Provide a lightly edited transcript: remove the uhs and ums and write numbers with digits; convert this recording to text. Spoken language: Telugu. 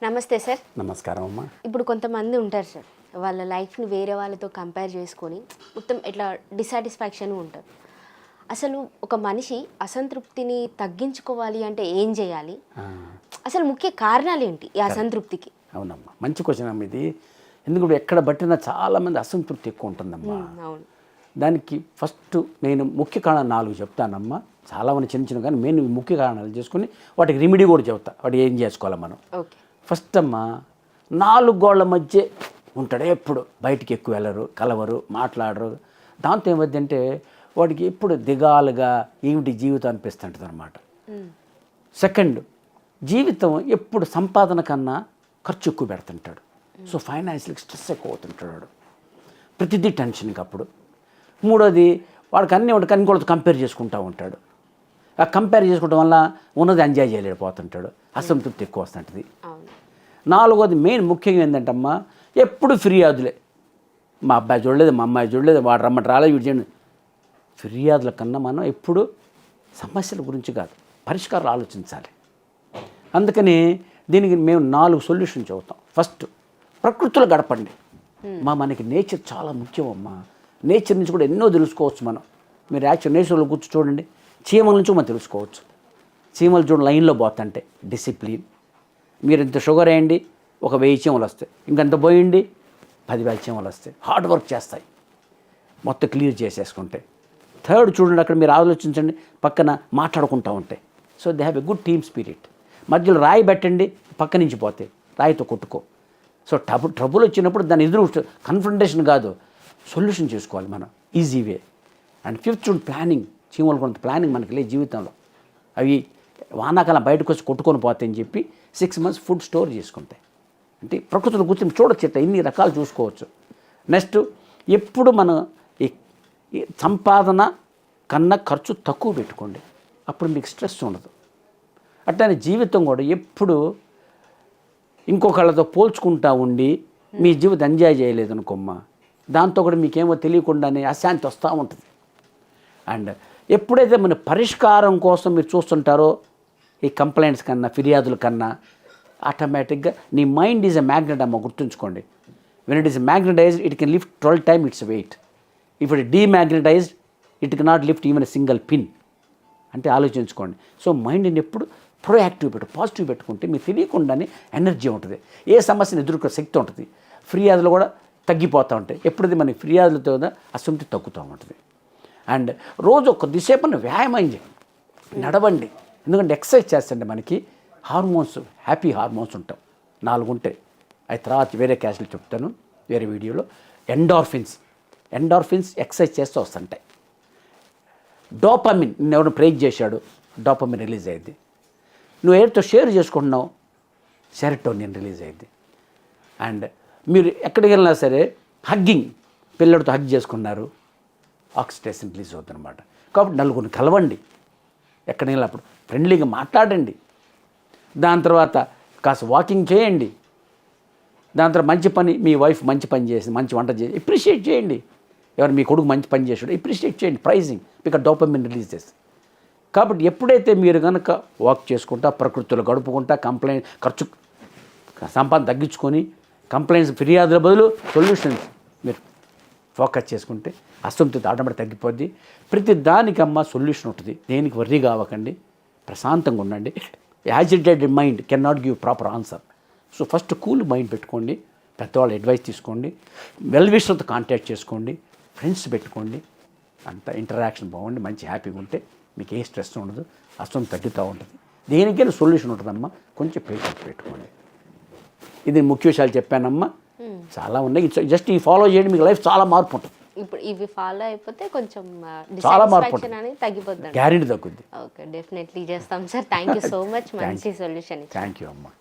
నమస్తే సార్. నమస్కారం అమ్మా. ఇప్పుడు కొంతమంది ఉంటారు సార్, వాళ్ళ లైఫ్ని వేరే వాళ్ళతో కంపేర్ చేసుకొని మొత్తం ఇట్లా డిసాటిస్ఫాక్షన్ ఉంటారు. అసలు ఒక మనిషి అసంతృప్తిని తగ్గించుకోవాలి అంటే ఏం చేయాలి? అసలు ముఖ్య కారణాలు ఏంటి ఈ అసంతృప్తికి? అవునమ్మా, మంచి క్వశ్చన్ అమ్మ ఇది. ఎందుకంటే ఎక్కడ బట్టినా చాలామంది అసంతృప్తి ఎక్కువ ఉంటుందమ్మా. అవును. దానికి ఫస్ట్ నేను ముఖ్య కారణాలు 4 చెప్తానమ్మా. చాలామంది చిన్న చిన్న కానీ నేను ముఖ్య కారణాలు చేసుకుని వాటికి రెమెడీ కూడా చెప్తా. వాటి ఏం చేసుకోవాలి మనం. ఓకే. ఫస్ట్ అమ్మా, 4 గోళ్ల మధ్య ఉంటాడు. ఎప్పుడు బయటికి ఎక్కువ వెళ్ళరు, కలవరు, మాట్లాడరు. దాంతో ఏమవుతుందంటే వాడికి ఎప్పుడు దిగాలుగా ఏమిటి జీవితం అనిపిస్తుంటుంది అనమాట. సెకండ్, జీవితం ఎప్పుడు సంపాదన కన్నా ఖర్చు ఎక్కువ పెడుతుంటాడు. సో ఫైనాన్షియల్కి స్ట్రెస్ ఎక్కువ అవుతుంటాడు. ప్రతిదీ టెన్షన్కి అప్పుడు. మూడోది, వాడికి అన్ని కూడా కంపేర్ చేసుకుంటూ ఉంటాడు. ఆ కంపేర్ చేసుకోవడం వల్ల ఉన్నది ఎంజాయ్ చేయలేకపోతుంటాడు. అసంతృప్తి ఎక్కువ వస్తుంటుంది. 4వది మెయిన్ ముఖ్యంగా ఏంటంటమ్మా, ఎప్పుడు ఫిర్యాదులే. మా అబ్బాయి చూడలేదు, మా అమ్మాయి చూడలేదు, వాడు రమ్మని రాలేదు, వీడు చేయండి. ఫిర్యాదుల కన్నా మనం ఎప్పుడు సమస్యల గురించి కాదు, పరిష్కారాలు ఆలోచించాలి. అందుకని దీనికి మేము 4 సొల్యూషన్ చెబుతాం. ఫస్ట్, ప్రకృతిలో గడపండి. మనకి నేచర్ చాలా ముఖ్యం అమ్మా. నేచర్ నుంచి కూడా ఎన్నో తెలుసుకోవచ్చు మనం. మీరు యాక్చువల్ నేచర్లో కూర్చో చూడండి, చీమల నుంచి మనం తెలుసుకోవచ్చు. చీమలు చూడండి లైన్లో పోతుంటే డిసిప్లిన్. మీరు ఇంత షుగర్ వేయండి, ఒక 1000 చీమలు వస్తాయి. ఇంకంత పోయండి, 10,000 చీమలు వస్తాయి. హార్డ్ వర్క్ చేస్తాయి, మొత్తం క్లియర్ చేసేసుకుంటే. థర్డ్, చూడండి అక్కడ మీరు ఆలోచించండి, పక్కన మాట్లాడుకుంటూ ఉంటాయి. So they have a good team spirit. మధ్యలో రాయి పెట్టండి, పక్క నుంచి పోతాయి, రాయితో కొట్టుకో. సో ట్రబుల్ వచ్చినప్పుడు దాని ఎదురు కన్ఫ్రంటేషన్ కాదు, సొల్యూషన్ చేసుకోవాలి మనం, ఈజీ వే. అండ్ ఫిఫ్త్, చూడండి ప్లానింగ్. చీమలు కొంత ప్లానింగ్ మనకి లేదు జీవితంలో. అవి వానాకాలం బయటకు వచ్చి కొట్టుకొని పోతాయని చెప్పి 6 months ఫుడ్ స్టోర్ చేసుకుంటాయి. అంటే ప్రకృతిలో కూర్చొని చూడొచ్చు, ఇట్లా ఇన్ని రకాలు చూసుకోవచ్చు. నెక్స్ట్, ఎప్పుడు మనం ఈ సంపాదన కన్నా ఖర్చు తక్కువ పెట్టుకోండి, అప్పుడు మీకు స్ట్రెస్ ఉండదు. అట్లనే జీవితం కూడా ఎప్పుడు ఇంకొకళ్ళతో పోల్చుకుంటా ఉండి మీ జీవితం ఎంజాయ్ చేయలేదు అనుకోమ్మా, దాంతో కూడా మీకేమో తెలియకుండానే అశాంతి వస్తూ ఉంటుంది. అండ్ ఎప్పుడైతే మన పరిష్కారం కోసం మీరు చూస్తుంటారో ఈ కంప్లైంట్స్ కన్నా ఫిర్యాదుల కన్నా, ఆటోమేటిక్గా నీ మైండ్ ఈజ్ ఎ మ్యాగ్నెట్ అమ్మ, గుర్తుంచుకోండి. When it is magnetized it can lift 12 times it's weight. If it demagnetized it cannot lift even a single pin. అంటే ఆలోచించుకోండి. సో మైండ్ని ఎప్పుడు ప్రొయాక్టివ్ పాజిటివ్ పెట్టుకుంటే మీకు తెలియకుండానే ఎనర్జీ ఉంటుంది, ఏ సమస్యను ఎదుర్కొనే శక్తి ఉంటుంది. ఫిర్యాదులు కూడా తగ్గిపోతూ ఉంటాయి. ఎప్పుడైతే మన ఫిర్యాదులతో అసంతృప్తి తగ్గుతూ ఉంటుంది. అండ్ రోజు కొద్దిసేపు వ్యాయామం చేయండి, నడవండి. ఎందుకంటే ఎక్సర్సైజ్ చేస్తుంటే మనకి హార్మోన్స్, హ్యాపీ హార్మోన్స్ ఉంటాం, 4 ఉంటాయి. అది తర్వాత వేరే క్యాస్లో చెప్తాను, వేరే వీడియోలో. ఎండార్ఫిన్స్ ఎక్సర్సైజ్ చేస్తూ వస్తుంటాయి. డోపమిన్, నిన్ను ఎవరు ప్రేజ్ చేశాడు, డోపమిన్ రిలీజ్ అయ్యింది. నువ్వు ఎవరితో షేర్ చేసుకుంటున్నావు, సెరటోనిన్ రిలీజ్ అయ్యింది. అండ్ మీరు ఎక్కడికి వెళ్ళినా సరే హగ్గింగ్, పిల్లడితో హగ్ చేసుకున్నారు, ఆక్సిటోసిన్ రిలీజ్ అవుతుంది అనమాట. కాబట్టి నలుగురిని కలవండి, ఎక్కడికి వెళ్ళినప్పుడు ఫ్రెండ్లీగా మాట్లాడండి. దాని తర్వాత కాస్త వాకింగ్ చేయండి. దాని తర్వాత మంచి పని, మీ వైఫ్ మంచి పని చేసి మంచి వంట చేసి అప్రిషియేట్ చేయండి. ఎవరు మీ కొడుకు మంచి పని చేసాడు అప్రిషియేట్ చేయండి, ప్రైజింగ్, బికాజ్ డోపమిన్ రిలీజ్ చేస్తుంది. కాబట్టి ఎప్పుడైతే మీరు కనుక వాక్ చేసుకుంటా, ప్రకృతిలో గడుపుకుంటా, ఖర్చు సంపాదన తగ్గించుకొని కంప్లైంట్స్ ఫిర్యాదుల బదులు సొల్యూషన్స్ మీరు ఫోకస్ చేసుకుంటే అసంతృప్తి ఆటోమేటిక్ తగ్గిపోద్ది. ప్రతి దానికమ్మ సొల్యూషన్ ఉంటుంది. దేనికి వర్రీ కావకండి, ప్రశాంతంగా ఉండండి. Agitated mind can not give proper answer. So first cool mind పెట్టుకోండి, పెద్దవాళ్ళ అడ్వైస్ తీసుకోండి, వెల్ విషర్తో కాంటాక్ట్ చేసుకోండి, ఫ్రెండ్స్ పెట్టుకోండి. అంత ఇంటరాక్షన్ బాగుండి మంచి హ్యాపీగా ఉంటే మీకు ఏ స్ట్రెస్ ఉండదు, అసంతృప్తి తగ్గుతూ ఉంటుంది. దేనికైనా సొల్యూషన్ ఉంటుందమ్మా, కొంచెం పేషెన్స్ పెట్టుకోండి. ఇది ముఖ్య విషయాలు చెప్పానమ్మా, చాలా ఉన్నాయి. జస్ట్ ఈ ఫాలో చేయండి, మీకు లైఫ్ చాలా మార్పు ఉంటుంది. ఇప్పుడు ఇవి ఫాలో అయిపోతే కొంచెం చాలా మార్పు అనేది తగ్గిపోతుంది, గ్యారెంటీ తగ్గుద్ది. ఓకే, డెఫినెట్లీ చేస్తాం sir. Thank you so much, మంచి సొల్యూషన్. థ్యాంక్ యూ అమ్మా.